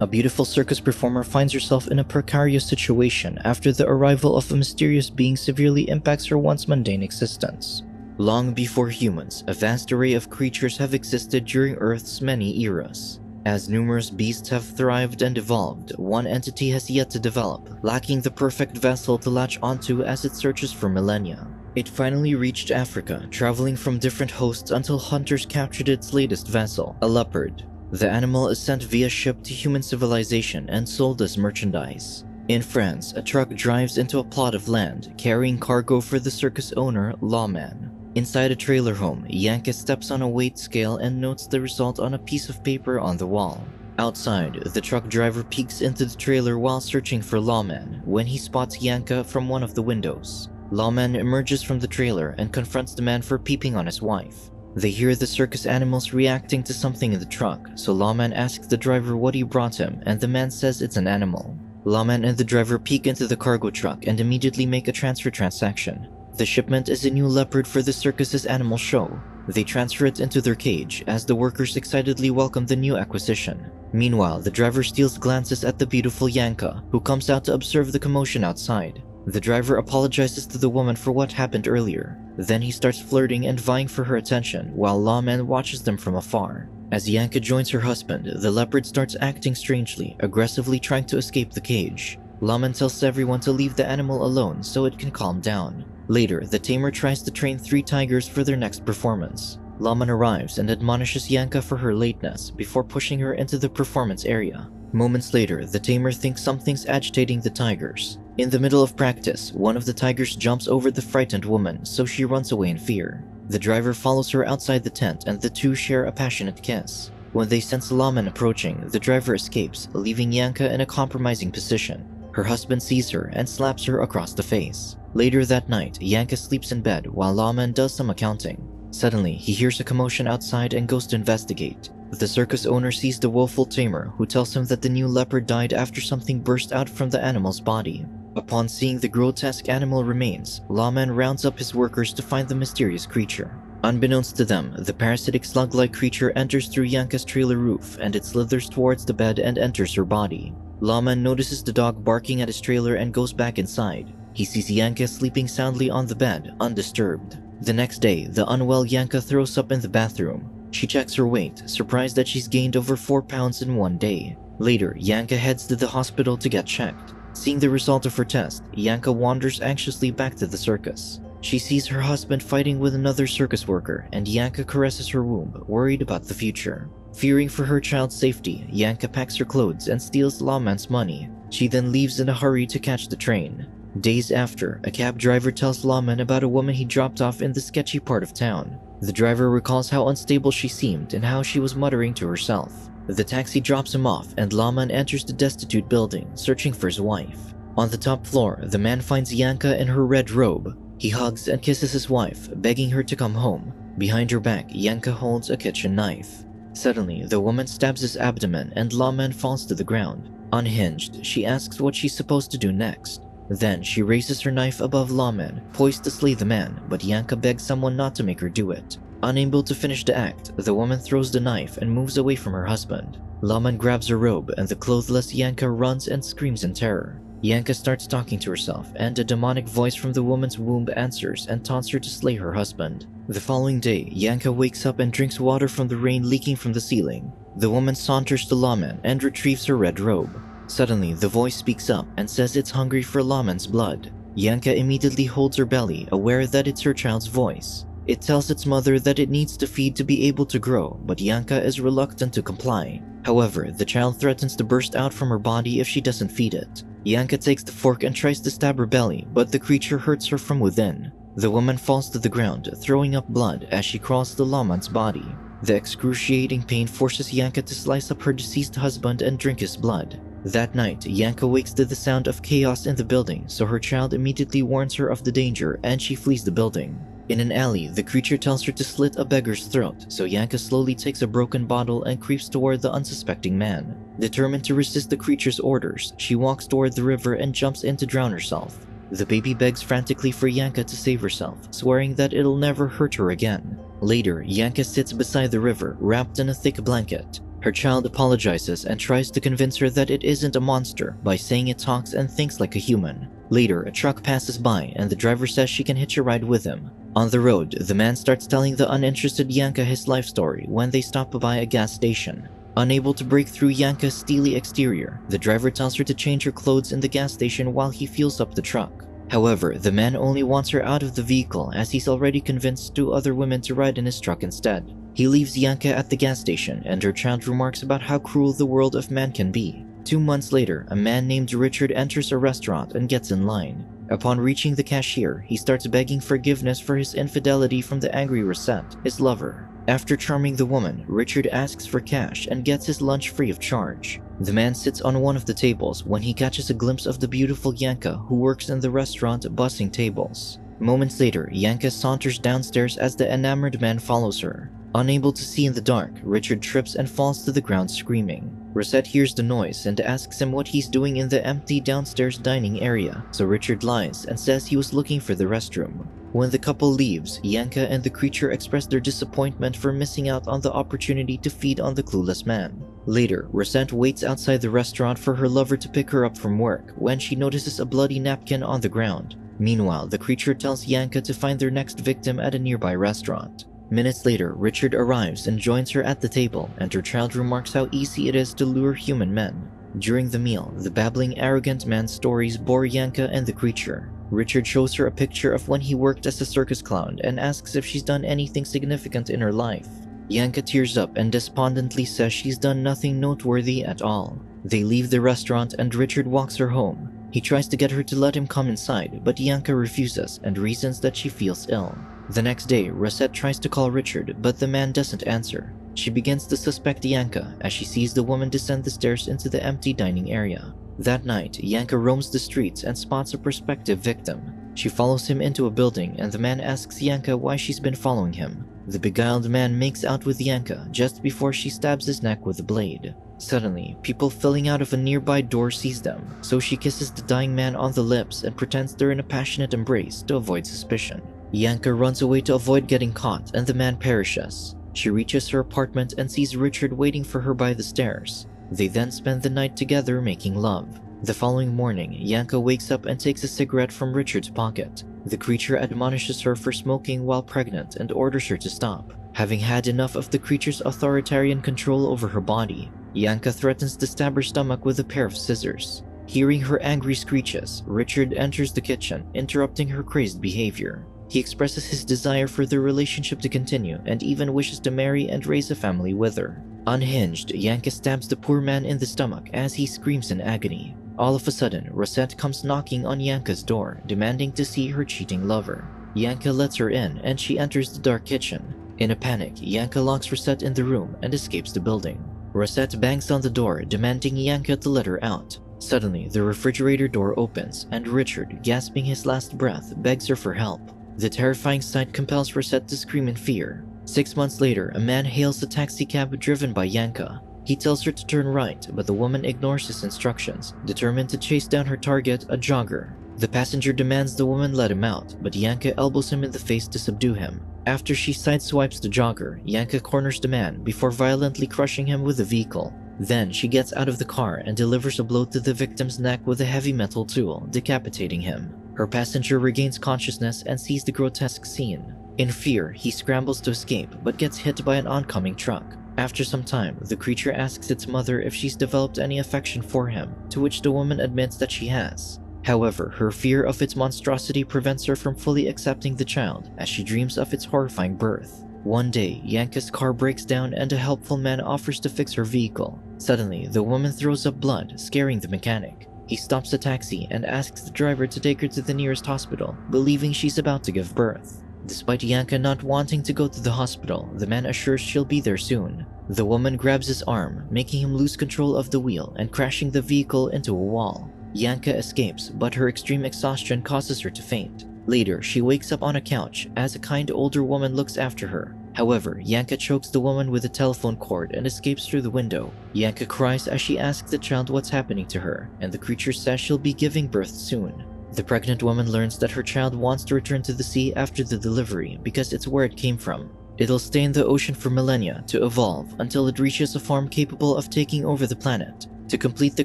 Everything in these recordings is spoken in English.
A beautiful circus performer finds herself in a precarious situation after the arrival of a mysterious being severely impacts her once mundane existence. Long before humans, a vast array of creatures have existed during Earth's many eras. As numerous beasts have thrived and evolved, one entity has yet to develop, lacking the perfect vessel to latch onto as it searches for millennia. It finally reached Africa, traveling from different hosts until hunters captured its latest vessel, a leopard. The animal is sent via ship to human civilization and sold as merchandise. In France, a truck drives into a plot of land, carrying cargo for the circus owner, Lawman. Inside a trailer home, Yanka steps on a weight scale and notes the result on a piece of paper on the wall. Outside, the truck driver peeks into the trailer while searching for Lawman when he spots Yanka from one of the windows. Lawman emerges from the trailer and confronts the man for peeping on his wife. They hear the circus animals reacting to something in the truck, so Lawman asks the driver what he brought him, and the man says it's an animal. Lawman and the driver peek into the cargo truck and immediately make a transfer transaction. The shipment is a new leopard for the circus's animal show. They transfer it into their cage as the workers excitedly welcome the new acquisition. Meanwhile, the driver steals glances at the beautiful Yanka, who comes out to observe the commotion outside. The driver apologizes to the woman for what happened earlier. Then he starts flirting and vying for her attention while Lawman watches them from afar. As Yanka joins her husband, the leopard starts acting strangely, aggressively trying to escape the cage. Lawman tells everyone to leave the animal alone so it can calm down. Later, the tamer tries to train 3 tigers for their next performance. Lawman arrives and admonishes Yanka for her lateness before pushing her into the performance area. Moments later, the tamer thinks something's agitating the tigers. In the middle of practice, one of the tigers jumps over the frightened woman, so she runs away in fear. The driver follows her outside the tent and the two share a passionate kiss. When they sense Lawman approaching, the driver escapes, leaving Yanka in a compromising position. Her husband sees her and slaps her across the face. Later that night, Yanka sleeps in bed while Lawman does some accounting. Suddenly, he hears a commotion outside and goes to investigate. The circus owner sees the woeful tamer, who tells him that the new leopard died after something burst out from the animal's body. Upon seeing the grotesque animal remains, Lawman rounds up his workers to find the mysterious creature. Unbeknownst to them, the parasitic slug-like creature enters through Yanka's trailer roof and it slithers towards the bed and enters her body. Lawman notices the dog barking at his trailer and goes back inside. He sees Yanka sleeping soundly on the bed, undisturbed. The next day, the unwell Yanka throws up in the bathroom. She checks her weight, surprised that she's gained over 4 pounds in one day. Later, Yanka heads to the hospital to get checked. Seeing the result of her test, Yanka wanders anxiously back to the circus. She sees her husband fighting with another circus worker, and Yanka caresses her womb, worried about the future. Fearing for her child's safety, Yanka packs her clothes and steals Lawman's money. She then leaves in a hurry to catch the train. Days after, a cab driver tells Lawman about a woman he dropped off in the sketchy part of town. The driver recalls how unstable she seemed and how she was muttering to herself. The taxi drops him off and Lawman enters the destitute building, searching for his wife. On the top floor, the man finds Yanka in her red robe. He hugs and kisses his wife, begging her to come home. Behind her back, Yanka holds a kitchen knife. Suddenly, the woman stabs his abdomen and Lawman falls to the ground. Unhinged, she asks what she's supposed to do next. Then, she raises her knife above Lawman, poised to slay the man, but Yanka begs someone not to make her do it. Unable to finish the act, the woman throws the knife and moves away from her husband. Lawman grabs her robe and the clothless Yanka runs and screams in terror. Yanka starts talking to herself, and a demonic voice from the woman's womb answers and taunts her to slay her husband. The following day, Yanka wakes up and drinks water from the rain leaking from the ceiling. The woman saunters to Lawman and retrieves her red robe. Suddenly, the voice speaks up and says it's hungry for Lawman's blood. Yanka immediately holds her belly, aware that it's her child's voice. It tells its mother that it needs to feed to be able to grow, but Yanka is reluctant to comply. However, the child threatens to burst out from her body if she doesn't feed it. Yanka takes the fork and tries to stab her belly, but the creature hurts her from within. The woman falls to the ground, throwing up blood as she crawls to Lawman's body. The excruciating pain forces Yanka to slice up her deceased husband and drink his blood. That night, Yanka wakes to the sound of chaos in the building, so her child immediately warns her of the danger and she flees the building. In an alley, the creature tells her to slit a beggar's throat, so Yanka slowly takes a broken bottle and creeps toward the unsuspecting man. Determined to resist the creature's orders, she walks toward the river and jumps in to drown herself. The baby begs frantically for Yanka to save herself, swearing that it'll never hurt her again. Later, Yanka sits beside the river, wrapped in a thick blanket. Her child apologizes and tries to convince her that it isn't a monster by saying it talks and thinks like a human. Later, a truck passes by and the driver says she can hitch a ride with him. On the road, the man starts telling the uninterested Yanka his life story when they stop by a gas station. Unable to break through Yanka's steely exterior, the driver tells her to change her clothes in the gas station while he fuels up the truck. However, the man only wants her out of the vehicle as he's already convinced 2 other women to ride in his truck instead. He leaves Yanka at the gas station and her child remarks about how cruel the world of man can be. 2 months later, a man named Richard enters a restaurant and gets in line. Upon reaching the cashier, he starts begging forgiveness for his infidelity from the angry Rosette, his lover. After charming the woman, Richard asks for cash and gets his lunch free of charge. The man sits on one of the tables when he catches a glimpse of the beautiful Yanka who works in the restaurant bussing tables. Moments later, Yanka saunters downstairs as the enamored man follows her. Unable to see in the dark, Richard trips and falls to the ground screaming. Rosette hears the noise and asks him what he's doing in the empty downstairs dining area, so Richard lies and says he was looking for the restroom. When the couple leaves, Yanka and the creature express their disappointment for missing out on the opportunity to feed on the clueless man. Later, Rosette waits outside the restaurant for her lover to pick her up from work when she notices a bloody napkin on the ground. Meanwhile, the creature tells Yanka to find their next victim at a nearby restaurant. Minutes later, Richard arrives and joins her at the table, and her child remarks how easy it is to lure human men. During the meal, the babbling, arrogant man's stories bore Yanka and the creature. Richard shows her a picture of when he worked as a circus clown and asks if she's done anything significant in her life. Yanka tears up and despondently says she's done nothing noteworthy at all. They leave the restaurant and Richard walks her home. He tries to get her to let him come inside, but Yanka refuses and reasons that she feels ill. The next day, Rosette tries to call Richard, but the man doesn't answer. She begins to suspect Yanka as she sees the woman descend the stairs into the empty dining area. That night, Yanka roams the streets and spots a prospective victim. She follows him into a building and the man asks Yanka why she's been following him. The beguiled man makes out with Yanka just before she stabs his neck with a blade. Suddenly, people filling out of a nearby door sees them, so she kisses the dying man on the lips and pretends they're in a passionate embrace to avoid suspicion. Yanka runs away to avoid getting caught and the man perishes. She reaches her apartment and sees Richard waiting for her by the stairs. They then spend the night together making love. The following morning, Yanka wakes up and takes a cigarette from Richard's pocket. The creature admonishes her for smoking while pregnant and orders her to stop. Having had enough of the creature's authoritarian control over her body, Yanka threatens to stab her stomach with a pair of scissors. Hearing her angry screeches, Richard enters the kitchen, interrupting her crazed behavior. He expresses his desire for their relationship to continue and even wishes to marry and raise a family with her. Unhinged, Yanka stabs the poor man in the stomach as he screams in agony. All of a sudden, Rosette comes knocking on Yanka's door, demanding to see her cheating lover. Yanka lets her in and she enters the dark kitchen. In a panic, Yanka locks Rosette in the room and escapes the building. Rosette bangs on the door, demanding Yanka to let her out. Suddenly, the refrigerator door opens and Richard, gasping his last breath, begs her for help. The terrifying sight compels Rosette to scream in fear. 6 months later, a man hails a taxicab driven by Yanka. He tells her to turn right, but the woman ignores his instructions, determined to chase down her target, a jogger. The passenger demands the woman let him out, but Yanka elbows him in the face to subdue him. After she sideswipes the jogger, Yanka corners the man before violently crushing him with the vehicle. Then she gets out of the car and delivers a blow to the victim's neck with a heavy metal tool, decapitating him. Her passenger regains consciousness and sees the grotesque scene. In fear, he scrambles to escape but gets hit by an oncoming truck. After some time, the creature asks its mother if she's developed any affection for him, to which the woman admits that she has. However, her fear of its monstrosity prevents her from fully accepting the child as she dreams of its horrifying birth. One day, Yanka's car breaks down and a helpful man offers to fix her vehicle. Suddenly, the woman throws up blood, scaring the mechanic. He stops the taxi and asks the driver to take her to the nearest hospital, believing she's about to give birth. Despite Yanka not wanting to go to the hospital, the man assures she'll be there soon. The woman grabs his arm, making him lose control of the wheel and crashing the vehicle into a wall. Yanka escapes, but her extreme exhaustion causes her to faint. Later, she wakes up on a couch as a kind older woman looks after her. However, Yanka chokes the woman with a telephone cord and escapes through the window. Yanka cries as she asks the child what's happening to her, and the creature says she'll be giving birth soon. The pregnant woman learns that her child wants to return to the sea after the delivery because it's where it came from. It'll stay in the ocean for millennia to evolve until it reaches a form capable of taking over the planet. To complete the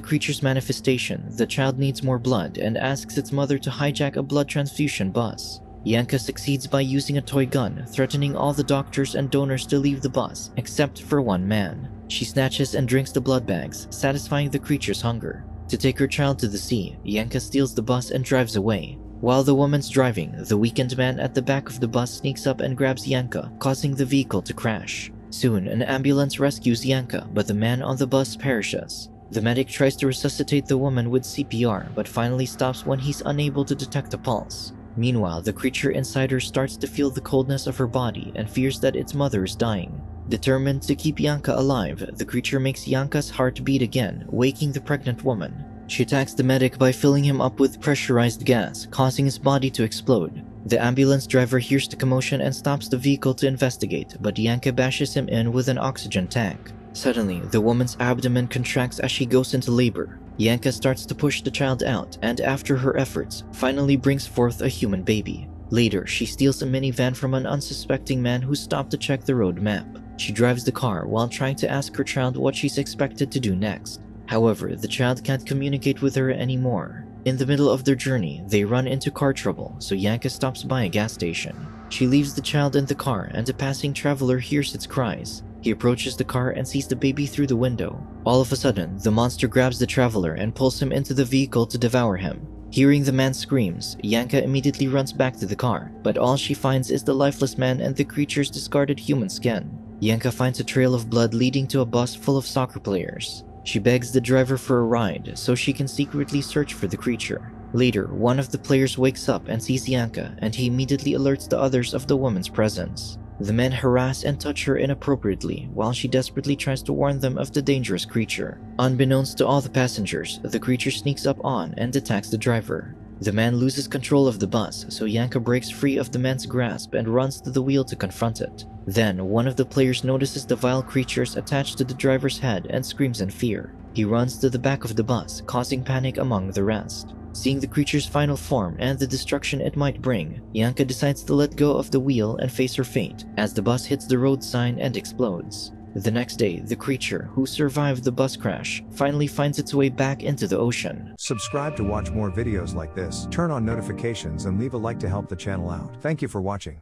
creature's manifestation, the child needs more blood and asks its mother to hijack a blood transfusion bus. Yanka succeeds by using a toy gun, threatening all the doctors and donors to leave the bus, except for one man. She snatches and drinks the blood bags, satisfying the creature's hunger. To take her child to the sea, Yanka steals the bus and drives away. While the woman's driving, the weakened man at the back of the bus sneaks up and grabs Yanka, causing the vehicle to crash. Soon, an ambulance rescues Yanka, but the man on the bus perishes. The medic tries to resuscitate the woman with CPR, but finally stops when he's unable to detect a pulse. Meanwhile, the creature inside her starts to feel the coldness of her body and fears that its mother is dying. Determined to keep Yanka alive, the creature makes Yanka's heart beat again, waking the pregnant woman. She attacks the medic by filling him up with pressurized gas, causing his body to explode. The ambulance driver hears the commotion and stops the vehicle to investigate, but Yanka bashes him in with an oxygen tank. Suddenly, the woman's abdomen contracts as she goes into labor. Yanka starts to push the child out, and after her efforts, finally brings forth a human baby. Later, she steals a minivan from an unsuspecting man who stopped to check the road map. She drives the car while trying to ask her child what she's expected to do next. However, the child can't communicate with her anymore. In the middle of their journey, they run into car trouble, so Yanka stops by a gas station. She leaves the child in the car, and a passing traveler hears its cries. He approaches the car and sees the baby through the window. All of a sudden, the monster grabs the traveler and pulls him into the vehicle to devour him. Hearing the man's screams, Yanka immediately runs back to the car, but all she finds is the lifeless man and the creature's discarded human skin. Yanka finds a trail of blood leading to a bus full of soccer players. She begs the driver for a ride so she can secretly search for the creature. Later, one of the players wakes up and sees Yanka, and he immediately alerts the others of the woman's presence. The men harass and touch her inappropriately while she desperately tries to warn them of the dangerous creature. Unbeknownst to all the passengers, the creature sneaks up on and attacks the driver. The man loses control of the bus, so Yanka breaks free of the man's grasp and runs to the wheel to confront it. Then, one of the players notices the vile creatures attached to the driver's head and screams in fear. He runs to the back of the bus, causing panic among the rest. Seeing the creature's final form and the destruction it might bring, Yanka decides to let go of the wheel and face her fate as the bus hits the road sign and explodes. The next day, the creature, who survived the bus crash, finally finds its way back into the ocean. Subscribe to watch more videos like this, turn on notifications and leave a like to help the channel out. Thank you for watching.